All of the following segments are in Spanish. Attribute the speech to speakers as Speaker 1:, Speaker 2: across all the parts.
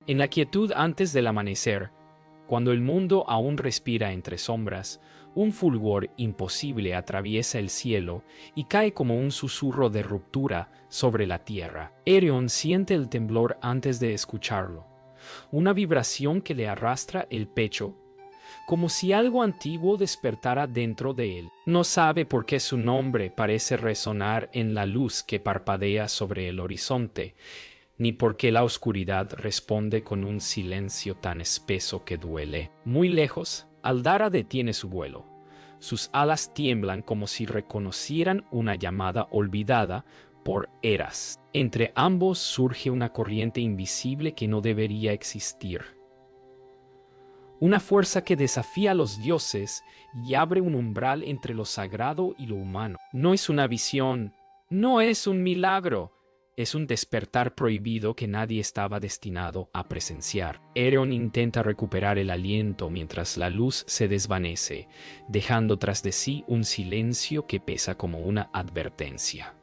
Speaker 1: En la quietud antes del amanecer, cuando el mundo aún respira entre sombras, un fulgor imposible atraviesa el cielo y cae como un susurro de ruptura sobre la tierra. Aeron siente el temblor antes de escucharlo, una vibración que le arrastra el pecho, como si algo antiguo despertara dentro de él. No sabe por qué su nombre parece resonar en la luz que parpadea sobre el horizonte, ni por qué la oscuridad responde con un silencio tan espeso que duele. Muy lejos, Aldara detiene su vuelo. Sus alas tiemblan como si reconocieran una llamada olvidada por eras. Entre ambos surge una corriente invisible que no debería existir. Una fuerza que desafía a los dioses y abre un umbral entre lo sagrado y lo humano. No es una visión, no es un milagro. Es un despertar prohibido que nadie estaba destinado a presenciar. Aeron intenta recuperar el aliento mientras la luz se desvanece, dejando tras de sí un silencio que pesa como una advertencia.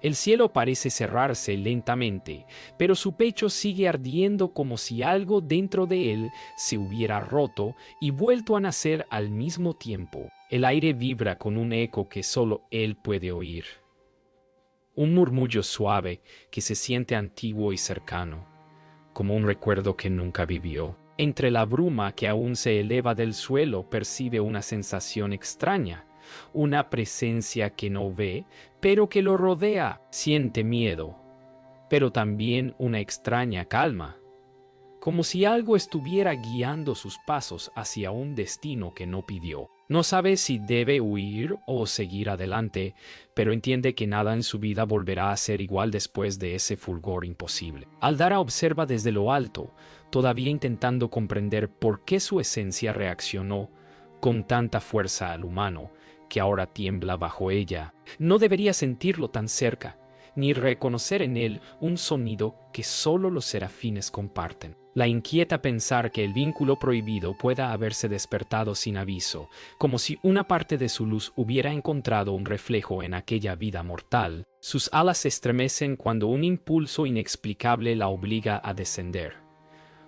Speaker 1: El cielo parece cerrarse lentamente, pero su pecho sigue ardiendo como si algo dentro de él se hubiera roto y vuelto a nacer al mismo tiempo. El aire vibra con un eco que solo él puede oír. Un murmullo suave que se siente antiguo y cercano, como un recuerdo que nunca vivió. Entre la bruma que aún se eleva del suelo percibe una sensación extraña, una presencia que no ve, pero que lo rodea. Siente miedo, pero también una extraña calma, como si algo estuviera guiando sus pasos hacia un destino que no pidió. No sabe si debe huir o seguir adelante, pero entiende que nada en su vida volverá a ser igual después de ese fulgor imposible. Aldara observa desde lo alto, todavía intentando comprender por qué su esencia reaccionó con tanta fuerza al humano, que ahora tiembla bajo ella. No debería sentirlo tan cerca, ni reconocer en él un sonido que solo los serafines comparten. La inquieta pensar que el vínculo prohibido pueda haberse despertado sin aviso, como si una parte de su luz hubiera encontrado un reflejo en aquella vida mortal. Sus alas se estremecen cuando un impulso inexplicable la obliga a descender,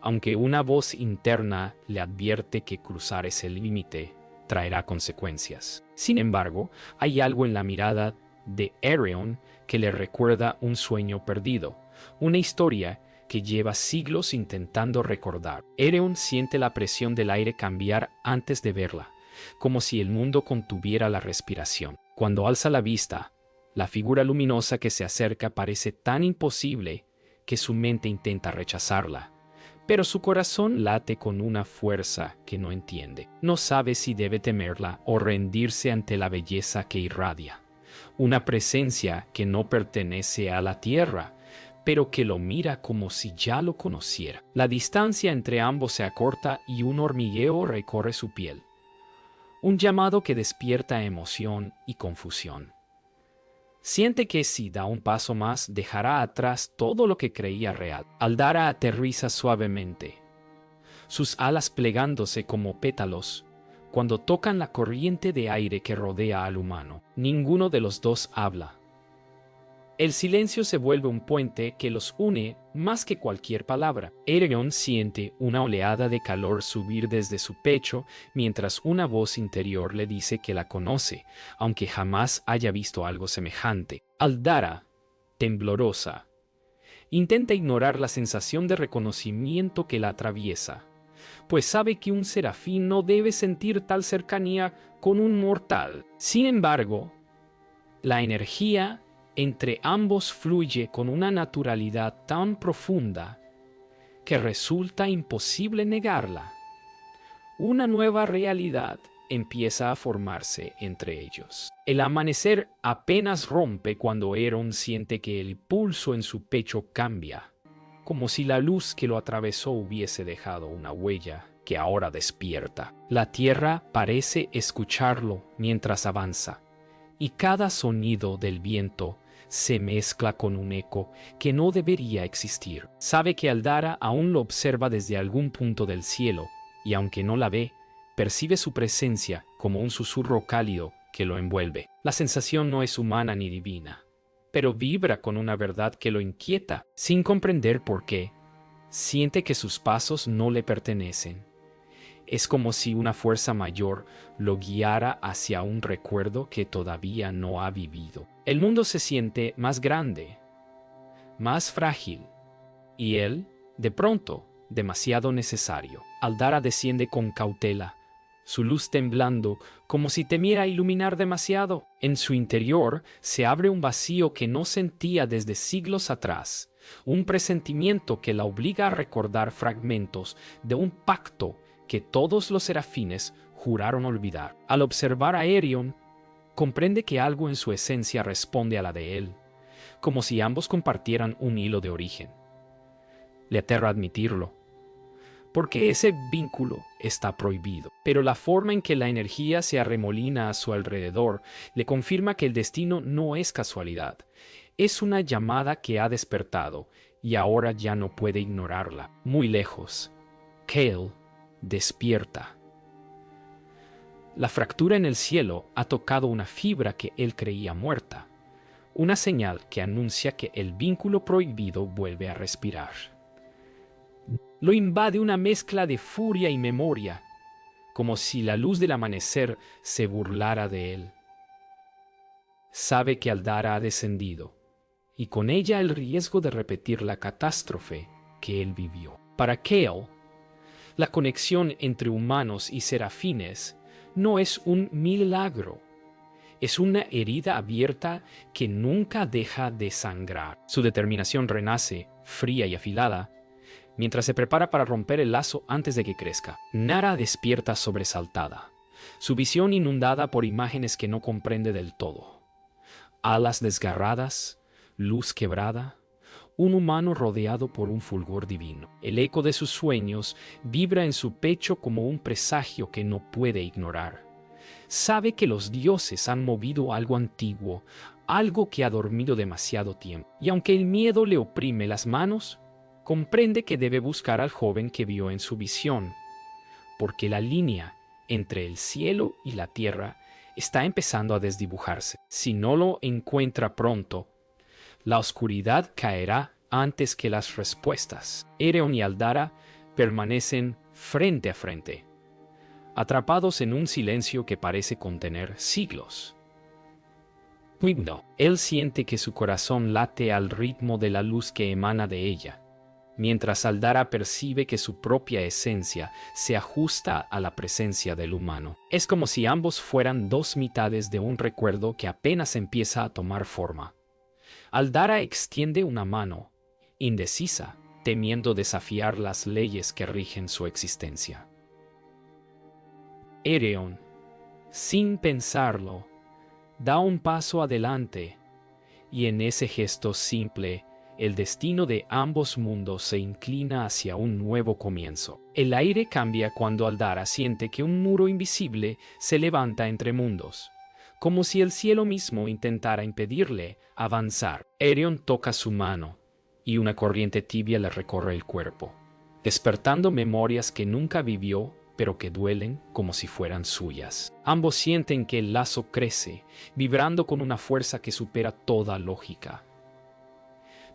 Speaker 1: aunque una voz interna le advierte que cruzar ese límite traerá consecuencias. Sin embargo, hay algo en la mirada de Aeron que le recuerda un sueño perdido, una historia que lleva siglos intentando recordar. Aeron siente la presión del aire cambiar antes de verla, como si el mundo contuviera la respiración. Cuando alza la vista, la figura luminosa que se acerca parece tan imposible que su mente intenta rechazarla, pero su corazón late con una fuerza que no entiende. No sabe si debe temerla o rendirse ante la belleza que irradia. Una presencia que no pertenece a la tierra, pero que lo mira como si ya lo conociera. La distancia entre ambos se acorta y un hormigueo recorre su piel. Un llamado que despierta emoción y confusión. Siente que si da un paso más dejará atrás todo lo que creía real. Aldara aterriza suavemente, sus alas plegándose como pétalos cuando tocan la corriente de aire que rodea al humano. Ninguno de los dos habla. El silencio se vuelve un puente que los une más que cualquier palabra. Aeron siente una oleada de calor subir desde su pecho mientras una voz interior le dice que la conoce, aunque jamás haya visto algo semejante. Aldara, temblorosa, intenta ignorar la sensación de reconocimiento que la atraviesa, pues sabe que un serafín no debe sentir tal cercanía con un mortal. Sin embargo, la energía entre ambos fluye con una naturalidad tan profunda que resulta imposible negarla. Una nueva realidad empieza a formarse entre ellos. El amanecer apenas rompe cuando Aeron siente que el pulso en su pecho cambia, como si la luz que lo atravesó hubiese dejado una huella que ahora despierta. La tierra parece escucharlo mientras avanza, y cada sonido del viento se mezcla con un eco que no debería existir. Sabe que Aldara aún lo observa desde algún punto del cielo, y aunque no la ve, percibe su presencia como un susurro cálido que lo envuelve. La sensación no es humana ni divina. pero vibra con una verdad que lo inquieta, sin comprender por qué. Siente que sus pasos no le pertenecen. Es como si una fuerza mayor lo guiara hacia un recuerdo que todavía no ha vivido. El mundo se siente más grande, más frágil, y él, de pronto, demasiado necesario. Aldara desciende con cautela, su luz temblando como si temiera iluminar demasiado. En su interior se abre un vacío que no sentía desde siglos atrás, un presentimiento que la obliga a recordar fragmentos de un pacto que todos los serafines juraron olvidar. Al observar a Aerion, comprende que algo en su esencia responde a la de él, como si ambos compartieran un hilo de origen. Le aterra admitirlo, porque ese vínculo está prohibido. Pero la forma en que la energía se arremolina a su alrededor le confirma que el destino no es casualidad. Es una llamada que ha despertado y ahora ya no puede ignorarla. Muy lejos, Cale despierta. La fractura en el cielo ha tocado una fibra que él creía muerta, una señal que anuncia que el vínculo prohibido vuelve a respirar. Lo invade una mezcla de furia y memoria, como si la luz del amanecer se burlara de él. Sabe que Aldara ha descendido, y con ella el riesgo de repetir la catástrofe que él vivió. Para Cale, la conexión entre humanos y serafines no es un milagro, es una herida abierta que nunca deja de sangrar. Su determinación renace, fría y afilada, mientras se prepara para romper el lazo antes de que crezca. Nara despierta sobresaltada, su visión inundada por imágenes que no comprende del todo. Alas desgarradas, luz quebrada, un humano rodeado por un fulgor divino. El eco de sus sueños vibra en su pecho como un presagio que no puede ignorar. Sabe que los dioses han movido algo antiguo, algo que ha dormido demasiado tiempo. Y aunque el miedo le oprime las manos, comprende que debe buscar al joven que vio en su visión, porque la línea entre el cielo y la tierra está empezando a desdibujarse. Si no lo encuentra pronto, la oscuridad caerá antes que las respuestas. Aerion y Aldara permanecen frente a frente, atrapados en un silencio que parece contener siglos. Él siente que su corazón late al ritmo de la luz que emana de ella, mientras Aldara percibe que su propia esencia se ajusta a la presencia del humano. Es como si ambos fueran dos mitades de un recuerdo que apenas empieza a tomar forma. Aldara extiende una mano, indecisa, temiendo desafiar las leyes que rigen su existencia. Aerion, sin pensarlo, da un paso adelante, y en ese gesto simple, el destino de ambos mundos se inclina hacia un nuevo comienzo. El aire cambia cuando Aldara siente que un muro invisible se levanta entre mundos, como si el cielo mismo intentara impedirle avanzar. Aerion toca su mano, y una corriente tibia le recorre el cuerpo, despertando memorias que nunca vivió, pero que duelen como si fueran suyas. Ambos sienten que el lazo crece, vibrando con una fuerza que supera toda lógica.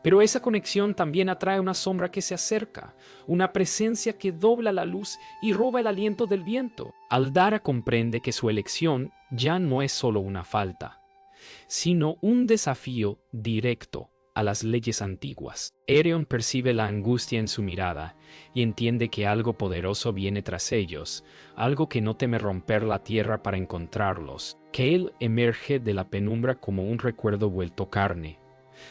Speaker 1: Pero esa conexión también atrae una sombra que se acerca, una presencia que dobla la luz y roba el aliento del viento. Aldara comprende que su elección ya no es solo una falta, sino un desafío directo a las leyes antiguas. Aerion percibe la angustia en su mirada y entiende que algo poderoso viene tras ellos, algo que no teme romper la tierra para encontrarlos. Cale emerge de la penumbra como un recuerdo vuelto carne,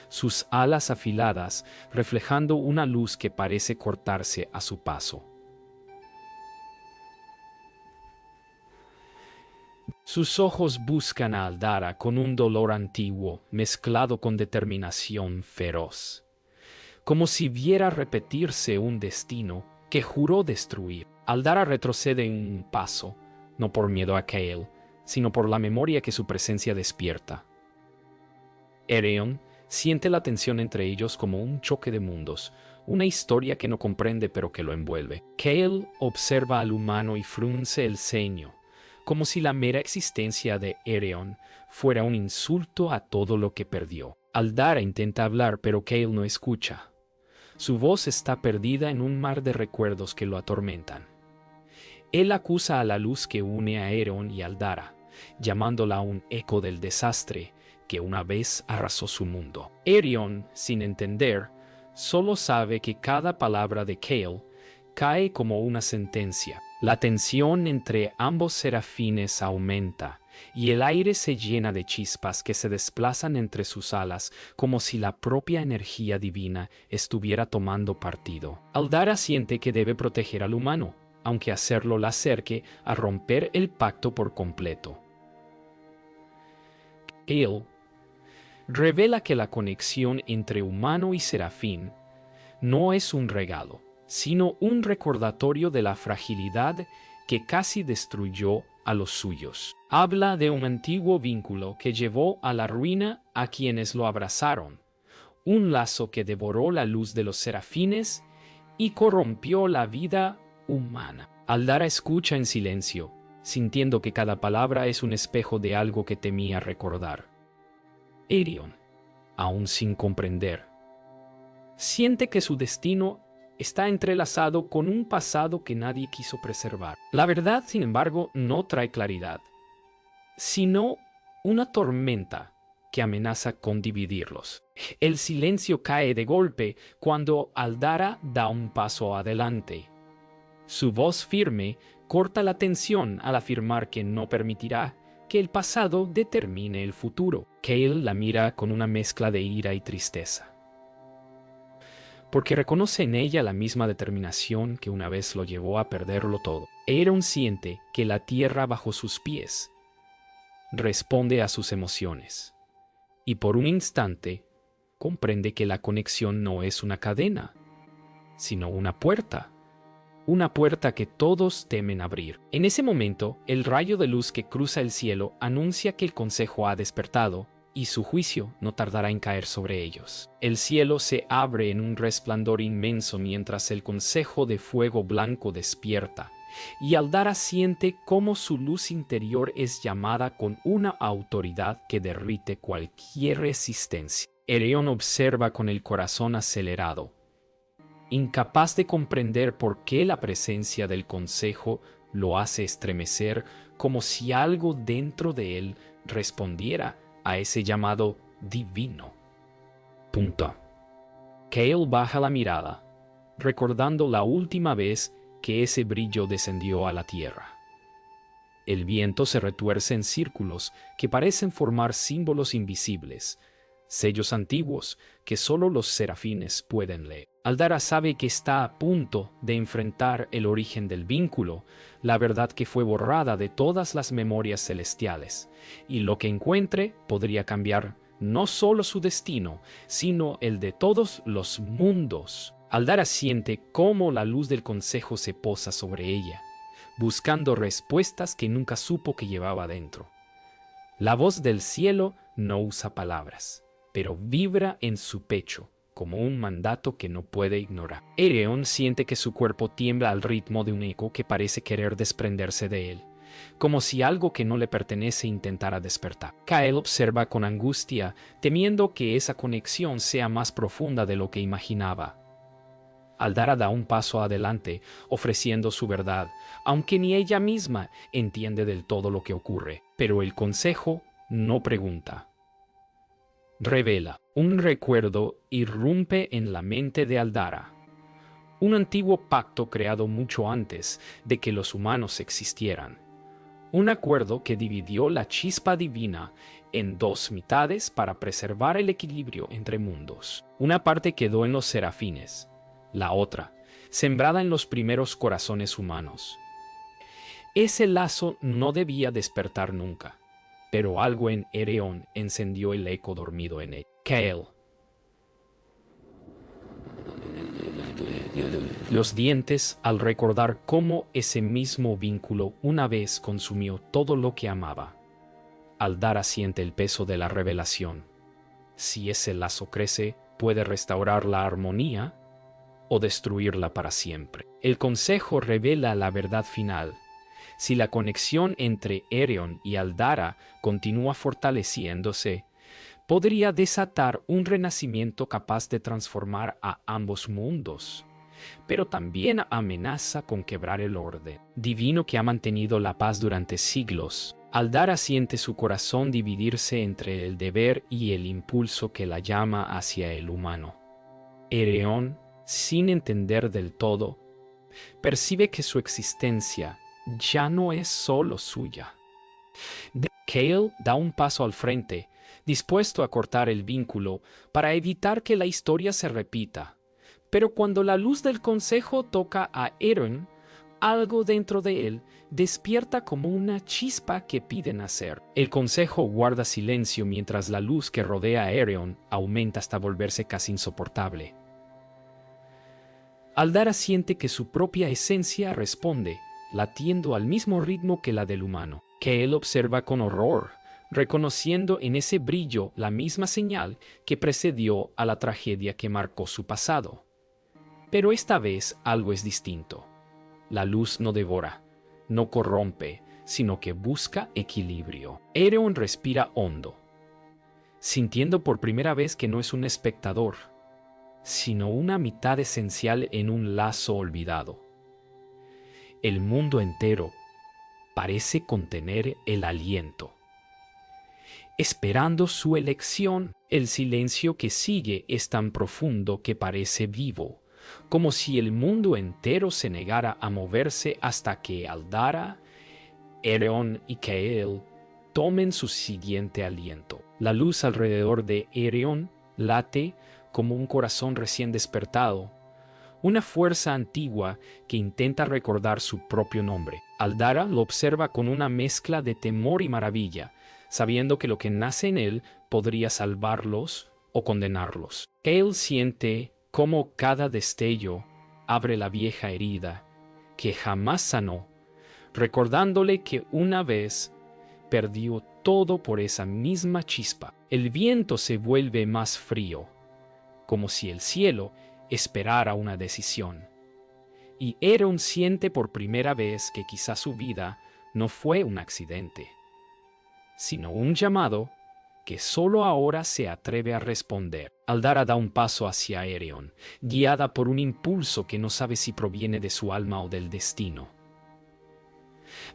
Speaker 1: sus alas afiladas reflejando una luz que parece cortarse a su paso. Sus ojos buscan a Aldara con un dolor antiguo mezclado con determinación feroz, como si viera repetirse un destino que juró destruir. Aldara retrocede un paso, no por miedo a Cale, sino por la memoria que su presencia despierta. Aerion siente la tensión entre ellos como un choque de mundos, una historia que no comprende pero que lo envuelve. Cale observa al humano y frunce el ceño, como si la mera existencia de Aerion fuera un insulto a todo lo que perdió. Aldara intenta hablar, pero Cale no escucha. Su voz está perdida en un mar de recuerdos que lo atormentan. Él acusa a la luz que une a Aeron y Aldara, llamándola un eco del desastre que una vez arrasó su mundo. Aeron, sin entender, solo sabe que cada palabra de Cale cae como una sentencia. La tensión entre ambos serafines aumenta, y el aire se llena de chispas que se desplazan entre sus alas como si la propia energía divina estuviera tomando partido. Aldara siente que debe proteger al humano, aunque hacerlo la acerque a romper el pacto por completo. Cale revela que la conexión entre humano y serafín no es un regalo, sino un recordatorio de la fragilidad que casi destruyó a los suyos. Habla de un antiguo vínculo que llevó a la ruina a quienes lo abrazaron, un lazo que devoró la luz de los serafines y corrompió la vida humana. Aldara escucha en silencio, sintiendo que cada palabra es un espejo de algo que temía recordar. Aeron, aún sin comprender, siente que su destino está entrelazado con un pasado que nadie quiso preservar. La verdad, sin embargo, no trae claridad, sino una tormenta que amenaza con dividirlos. El silencio cae de golpe cuando Aldara da un paso adelante. Su voz firme corta la tensión al afirmar que no permitirá que el pasado determine el futuro. Cale la mira con una mezcla de ira y tristeza, porque reconoce en ella la misma determinación que una vez lo llevó a perderlo todo. Aeron siente que la tierra bajo sus pies responde a sus emociones, y por un instante comprende que la conexión no es una cadena, sino una puerta que todos temen abrir. En ese momento, el rayo de luz que cruza el cielo anuncia que el Consejo ha despertado, y su juicio no tardará en caer sobre ellos. El cielo se abre en un resplandor inmenso mientras el Consejo de Fuego Blanco despierta, y Aldara siente cómo su luz interior es llamada con una autoridad que derrite cualquier resistencia. Aeron observa con el corazón acelerado, incapaz de comprender por qué la presencia del Consejo lo hace estremecer, como si algo dentro de él respondiera a ese llamado divino. Cale baja la mirada, recordando la última vez que ese brillo descendió a la tierra. El viento se retuerce en círculos que parecen formar símbolos invisibles, sellos antiguos que solo los serafines pueden leer. Aldara sabe que está a punto de enfrentar el origen del vínculo, la verdad que fue borrada de todas las memorias celestiales, y lo que encuentre podría cambiar no solo su destino, sino el de todos los mundos. Aldara siente cómo la luz del Consejo se posa sobre ella, buscando respuestas que nunca supo que llevaba dentro. La voz del cielo no usa palabras, pero vibra en su pecho como un mandato que no puede ignorar. Aeron siente que su cuerpo tiembla al ritmo de un eco que parece querer desprenderse de él, como si algo que no le pertenece intentara despertar. Cale observa con angustia, temiendo que esa conexión sea más profunda de lo que imaginaba. Aldara da un paso adelante, ofreciendo su verdad, aunque ni ella misma entiende del todo lo que ocurre. Pero el Consejo no pregunta. Revela. Un recuerdo irrumpe en la mente de Aldara. Un antiguo pacto creado mucho antes de que los humanos existieran. Un acuerdo que dividió la chispa divina en dos mitades para preservar el equilibrio entre mundos. Una parte quedó en los serafines, la otra, sembrada en los primeros corazones humanos. Ese lazo no debía despertar nunca, pero algo en Aeron encendió el eco dormido en él. Cale. Los dientes al recordar cómo ese mismo vínculo una vez consumió todo lo que amaba. Aldara siente el peso de la revelación. Si ese lazo crece, puede restaurar la armonía o destruirla para siempre. El Consejo revela la verdad final. Si la conexión entre Aeron y Aldara continúa fortaleciéndose, podría desatar un renacimiento capaz de transformar a ambos mundos, pero también amenaza con quebrar el orden divino que ha mantenido la paz durante siglos. Aldara siente su corazón dividirse entre el deber y el impulso que la llama hacia el humano. Aereon, sin entender del todo, percibe que su existencia ya no es solo suya. Cale da un paso al frente, dispuesto a cortar el vínculo para evitar que la historia se repita. Pero cuando la luz del consejo toca a Aereon, algo dentro de él despierta como una chispa que pide nacer. El consejo guarda silencio mientras la luz que rodea a Aereon aumenta hasta volverse casi insoportable. Aldara siente que su propia esencia responde, latiendo al mismo ritmo que la del humano, que él observa con horror, reconociendo en ese brillo la misma señal que precedió a la tragedia que marcó su pasado. Pero esta vez algo es distinto. La luz no devora, no corrompe, sino que busca equilibrio. Aereon respira hondo, sintiendo por primera vez que no es un espectador, sino una mitad esencial en un lazo olvidado. El mundo entero parece contener el aliento, esperando su elección. El silencio que sigue es tan profundo que parece vivo, como si el mundo entero se negara a moverse hasta que Aldara, Aereon y Cale tomen su siguiente aliento. La luz alrededor de Aereon late como un corazón recién despertado, una fuerza antigua que intenta recordar su propio nombre. Aldara lo observa con una mezcla de temor y maravilla, sabiendo que lo que nace en él podría salvarlos o condenarlos. Cale siente cómo cada destello abre la vieja herida que jamás sanó, recordándole que una vez perdió todo por esa misma chispa. El viento se vuelve más frío, como si el cielo esperara una decisión. Y Aereon siente por primera vez que quizá su vida no fue un accidente, sino un llamado que solo ahora se atreve a responder. Aldara da un paso hacia Aereon, guiada por un impulso que no sabe si proviene de su alma o del destino.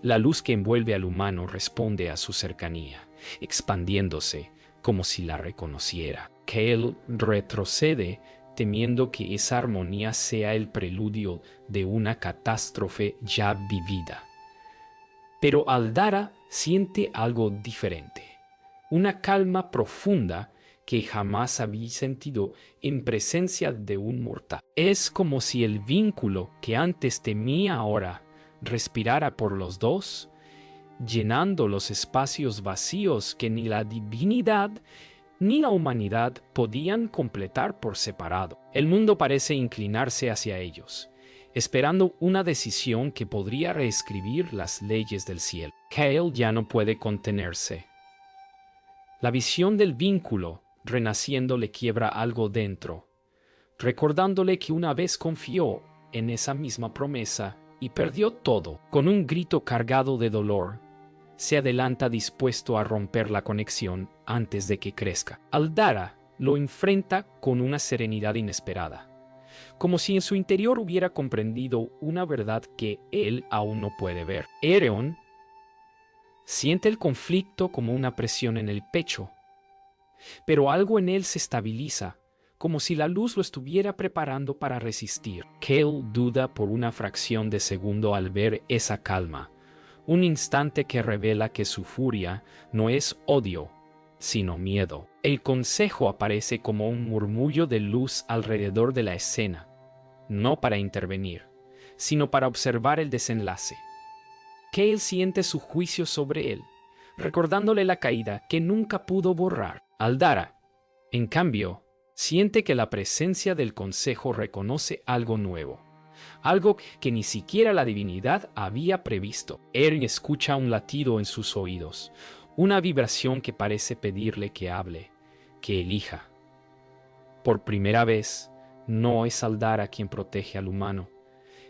Speaker 1: La luz que envuelve al humano responde a su cercanía, expandiéndose como si la reconociera. Cale retrocede, temiendo que esa armonía sea el preludio de una catástrofe ya vivida. Pero Aldara siente algo diferente, una calma profunda que jamás había sentido en presencia de un mortal. Es como si el vínculo que antes temía ahora respirara por los dos, llenando los espacios vacíos que ni la divinidad ni la humanidad podían completar por separado. El mundo parece inclinarse hacia ellos, esperando una decisión que podría reescribir las leyes del cielo. Cale ya no puede contenerse. La visión del vínculo renaciendo le quiebra algo dentro, recordándole que una vez confió en esa misma promesa y perdió todo. Con un grito cargado de dolor, se adelanta dispuesto a romper la conexión antes de que crezca. Aldara lo enfrenta con una serenidad inesperada, como si en su interior hubiera comprendido una verdad que él aún no puede ver. Aereon siente el conflicto como una presión en el pecho, pero algo en él se estabiliza, como si la luz lo estuviera preparando para resistir. Cale duda por una fracción de segundo al ver esa calma, un instante que revela que su furia no es odio, sino miedo. El consejo aparece como un murmullo de luz alrededor de la escena, no para intervenir, sino para observar el desenlace. Cale siente su juicio sobre él, recordándole la caída que nunca pudo borrar. Aldara, en cambio, siente que la presencia del consejo reconoce algo nuevo, algo que ni siquiera la divinidad había previsto. Aereon escucha un latido en sus oídos, una vibración que parece pedirle que hable, que elija. Por primera vez, no es Aldara quien protege al humano,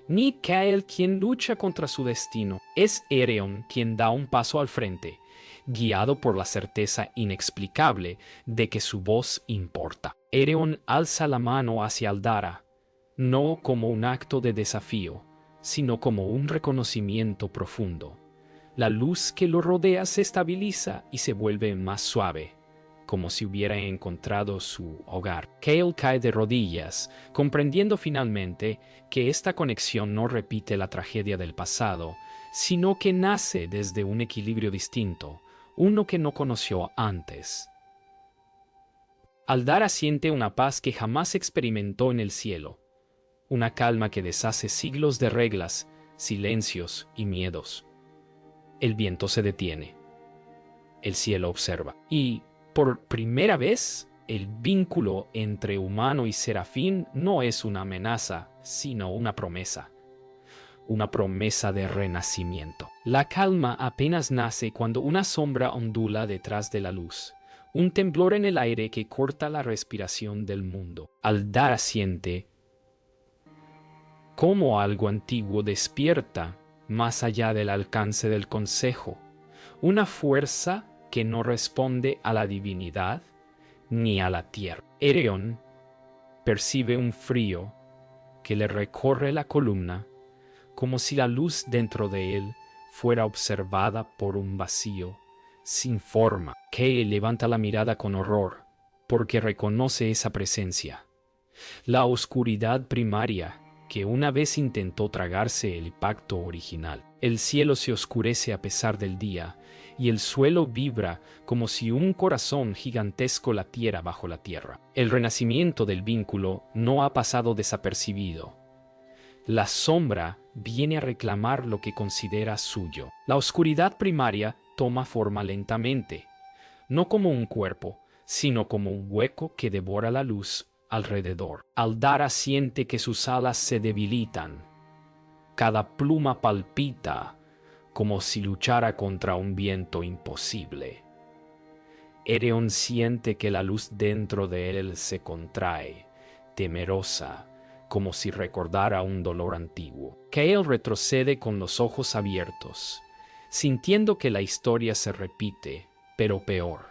Speaker 1: ni Cale quien lucha contra su destino. Es Aereon quien da un paso al frente, guiado por la certeza inexplicable de que su voz importa. Aereon alza la mano hacia Aldara, no como un acto de desafío, sino como un reconocimiento profundo. La luz que lo rodea se estabiliza y se vuelve más suave, como si hubiera encontrado su hogar. Kael cae de rodillas, comprendiendo finalmente que esta conexión no repite la tragedia del pasado, sino que nace desde un equilibrio distinto, uno que no conoció antes. Aldara siente una paz que jamás experimentó en el cielo, una calma que deshace siglos de reglas, silencios y miedos. El viento se detiene. El cielo observa. Y, por primera vez, el vínculo entre humano y serafín no es una amenaza, sino una promesa. Una promesa de renacimiento. La calma apenas nace cuando una sombra ondula detrás de la luz. Un temblor en el aire que corta la respiración del mundo. Aldara siente cómo algo antiguo despierta más allá del alcance del consejo. Una fuerza que no responde a la divinidad ni a la tierra. Aereon percibe un frío que le recorre la columna, como si la luz dentro de él fuera observada por un vacío sin forma. Kael levanta la mirada con horror, porque reconoce esa presencia. La oscuridad primaria que una vez intentó tragarse el pacto original. El cielo se oscurece a pesar del día, y el suelo vibra como si un corazón gigantesco latiera bajo la tierra. El renacimiento del vínculo no ha pasado desapercibido. La sombra viene a reclamar lo que considera suyo. La oscuridad primaria toma forma lentamente, no como un cuerpo, sino como un hueco que devora la luz alrededor. Aldara siente que sus alas se debilitan. Cada pluma palpita como si luchara contra un viento imposible. Aereon siente que la luz dentro de él se contrae, temerosa, como si recordara un dolor antiguo. Kael retrocede con los ojos abiertos, sintiendo que la historia se repite, pero peor.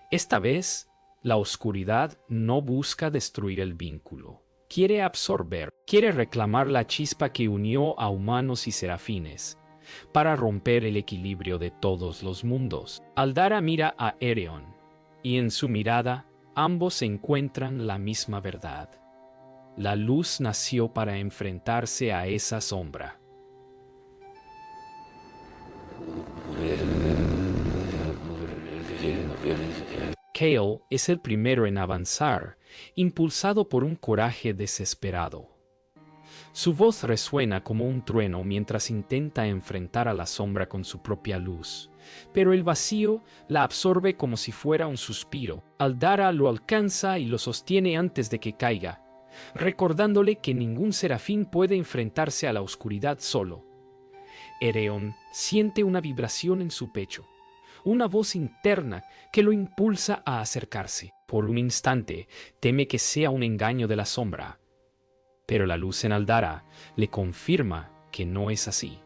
Speaker 1: Esta vez, la oscuridad no busca destruir el vínculo. Quiere absorber, quiere reclamar la chispa que unió a humanos y serafines, para romper el equilibrio de todos los mundos. Aldara mira a Aereon, y en su mirada ambos encuentran la misma verdad. La luz nació para enfrentarse a esa sombra. Kael es el primero en avanzar, impulsado por un coraje desesperado. Su voz resuena como un trueno mientras intenta enfrentar a la sombra con su propia luz, pero el vacío la absorbe como si fuera un suspiro. Aldara lo alcanza y lo sostiene antes de que caiga, recordándole que ningún serafín puede enfrentarse a la oscuridad solo. Aereon siente una vibración en su pecho, una voz interna que lo impulsa a acercarse. Por un instante teme que sea un engaño de la sombra, pero la luz en Aldara le confirma que no es así.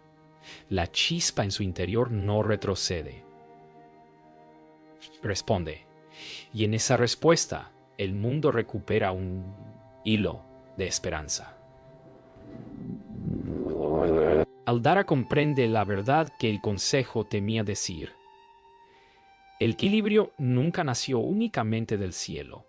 Speaker 1: La chispa en su interior no retrocede. Responde, y en esa respuesta el mundo recupera un hilo de esperanza. Aldara comprende la verdad que el consejo temía decir. El equilibrio nunca nació únicamente del cielo,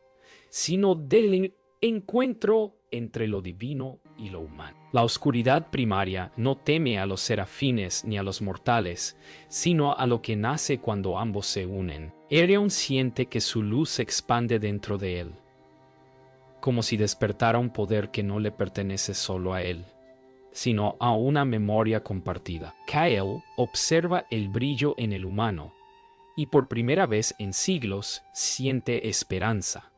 Speaker 1: sino del encuentro entre lo divino y lo humano. La oscuridad primaria no teme a los serafines ni a los mortales, sino a lo que nace cuando ambos se unen. Aereon siente que su luz se expande dentro de él, como si despertara un poder que no le pertenece solo a él, sino a una memoria compartida. Kael observa el brillo en el humano, y por primera vez en siglos siente esperanza.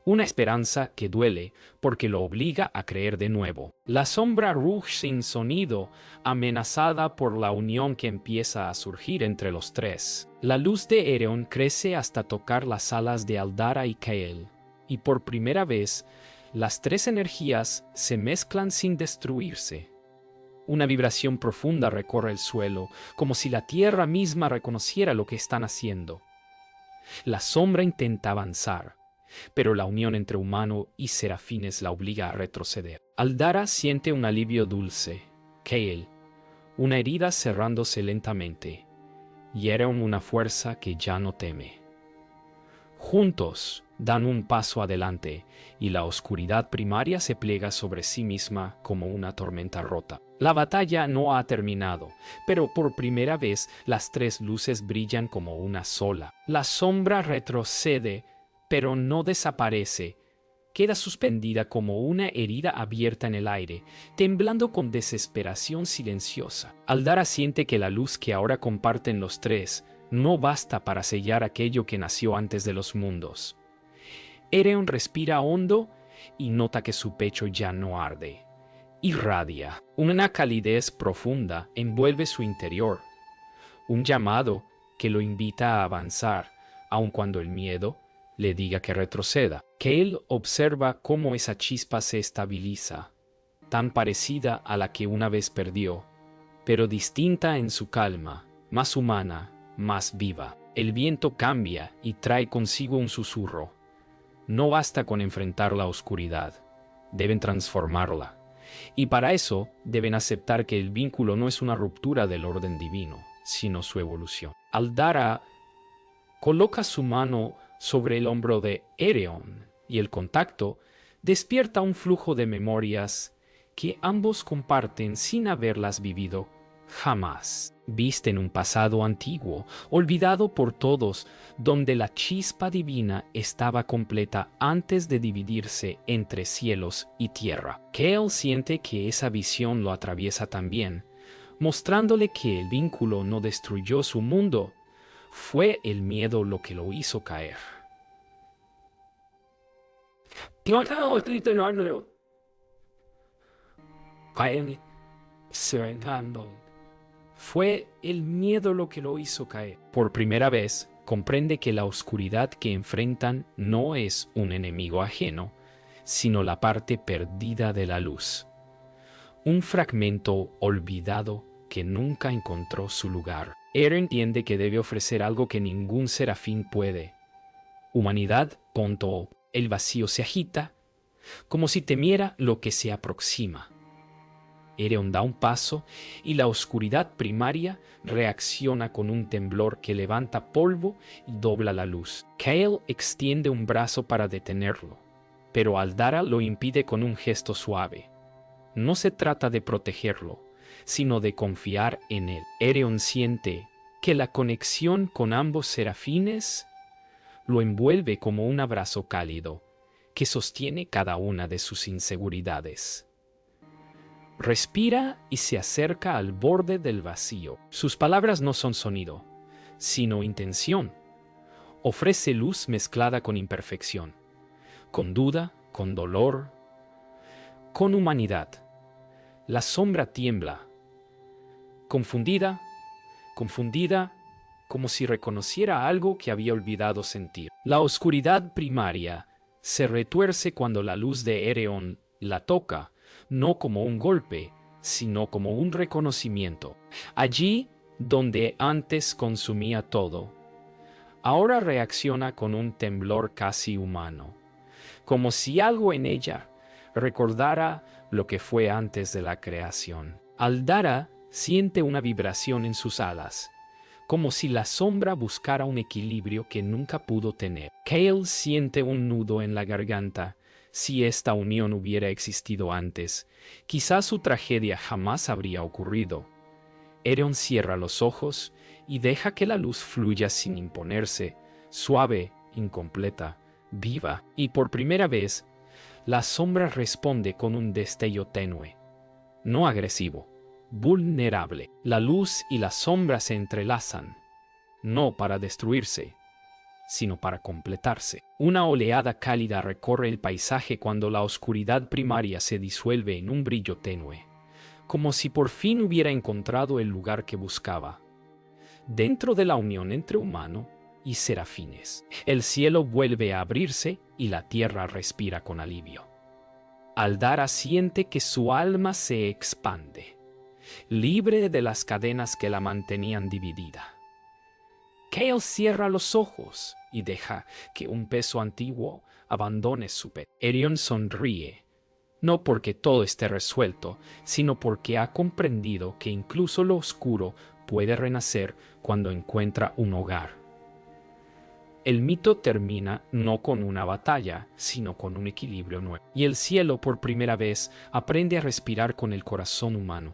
Speaker 1: Una esperanza que duele porque lo obliga a creer de nuevo. La sombra ruge sin sonido, amenazada por la unión que empieza a surgir entre los tres. La luz de Aereon crece hasta tocar las alas de Aldara y Kael, y por primera vez las tres energías se mezclan sin destruirse. Una vibración profunda recorre el suelo, como si la tierra misma reconociera lo que están haciendo. La sombra intenta avanzar, pero la unión entre humano y serafines la obliga a retroceder. Aldara siente un alivio dulce. Kael, una herida cerrándose lentamente, hiere una fuerza que ya no teme. Juntos dan un paso adelante y la oscuridad primaria se pliega sobre sí misma como una tormenta rota. La batalla no ha terminado, pero por primera vez las tres luces brillan como una sola. La sombra retrocede, pero no desaparece. Queda suspendida como una herida abierta en el aire, temblando con desesperación silenciosa. Aldara siente que la luz que ahora comparten los tres no basta para sellar aquello que nació antes de los mundos. Aereon respira hondo y nota que su pecho ya no arde. Irradia. Una calidez profunda envuelve su interior. Un llamado que lo invita a avanzar, aun cuando el miedo le diga que retroceda. Kael observa cómo esa chispa se estabiliza, tan parecida a la que una vez perdió, pero distinta en su calma, más humana, más viva. El viento cambia y trae consigo un susurro. No basta con enfrentar la oscuridad, deben transformarla. Y para eso deben aceptar que el vínculo no es una ruptura del orden divino, sino su evolución. Aldara coloca su mano sobre el hombro de Aereon y el contacto despierta un flujo de memorias que ambos comparten sin haberlas vivido jamás. Visten un pasado antiguo, olvidado por todos, donde la chispa divina estaba completa antes de dividirse entre cielos y tierra. Kael siente que esa visión lo atraviesa también, mostrándole que el vínculo no destruyó su mundo, fue el miedo lo que lo hizo caer. Fue el miedo lo que lo hizo caer. Por primera vez, comprende que la oscuridad que enfrentan no es un enemigo ajeno, sino la parte perdida de la luz. Un fragmento olvidado que nunca encontró su lugar. Aereon entiende que debe ofrecer algo que ningún serafín puede. Humanidad, punto. El vacío se agita, como si temiera lo que se aproxima. Aereon da un paso y la oscuridad primaria reacciona con un temblor que levanta polvo y dobla la luz. Kael extiende un brazo para detenerlo, pero Aldara lo impide con un gesto suave. No se trata de protegerlo, sino de confiar en él. Aereon siente que la conexión con ambos serafines lo envuelve como un abrazo cálido que sostiene cada una de sus inseguridades. Respira y se acerca al borde del vacío. Sus palabras no son sonido, sino intención. Ofrece luz mezclada con imperfección, con duda, con dolor, con humanidad. La sombra tiembla, confundida, como si reconociera algo que había olvidado sentir. La oscuridad primaria se retuerce cuando la luz de Aereon la toca, no como un golpe, sino como un reconocimiento. Allí donde antes consumía todo, ahora reacciona con un temblor casi humano, como si algo en ella recordara lo que fue antes de la creación. Aldara siente una vibración en sus alas, como si la sombra buscara un equilibrio que nunca pudo tener. Kael siente un nudo en la garganta. Si esta unión hubiera existido antes, quizás su tragedia jamás habría ocurrido. Aereon cierra los ojos y deja que la luz fluya sin imponerse, suave, incompleta, viva, y por primera vez, la sombra responde con un destello tenue, no agresivo, vulnerable. La luz y la sombra se entrelazan, no para destruirse, sino para completarse. Una oleada cálida recorre el paisaje cuando la oscuridad primaria se disuelve en un brillo tenue, como si por fin hubiera encontrado el lugar que buscaba. Dentro de la unión entre humano y serafines, el cielo vuelve a abrirse y la tierra respira con alivio. Aldara siente que su alma se expande. libre de las cadenas que la mantenían dividida. Kale cierra los ojos y deja que un peso antiguo abandone su pecho. Erion sonríe, no porque todo esté resuelto, sino porque ha comprendido que incluso lo oscuro puede renacer cuando encuentra un hogar. El mito termina no con una batalla, sino con un equilibrio nuevo. Y el cielo por primera vez aprende a respirar con el corazón humano.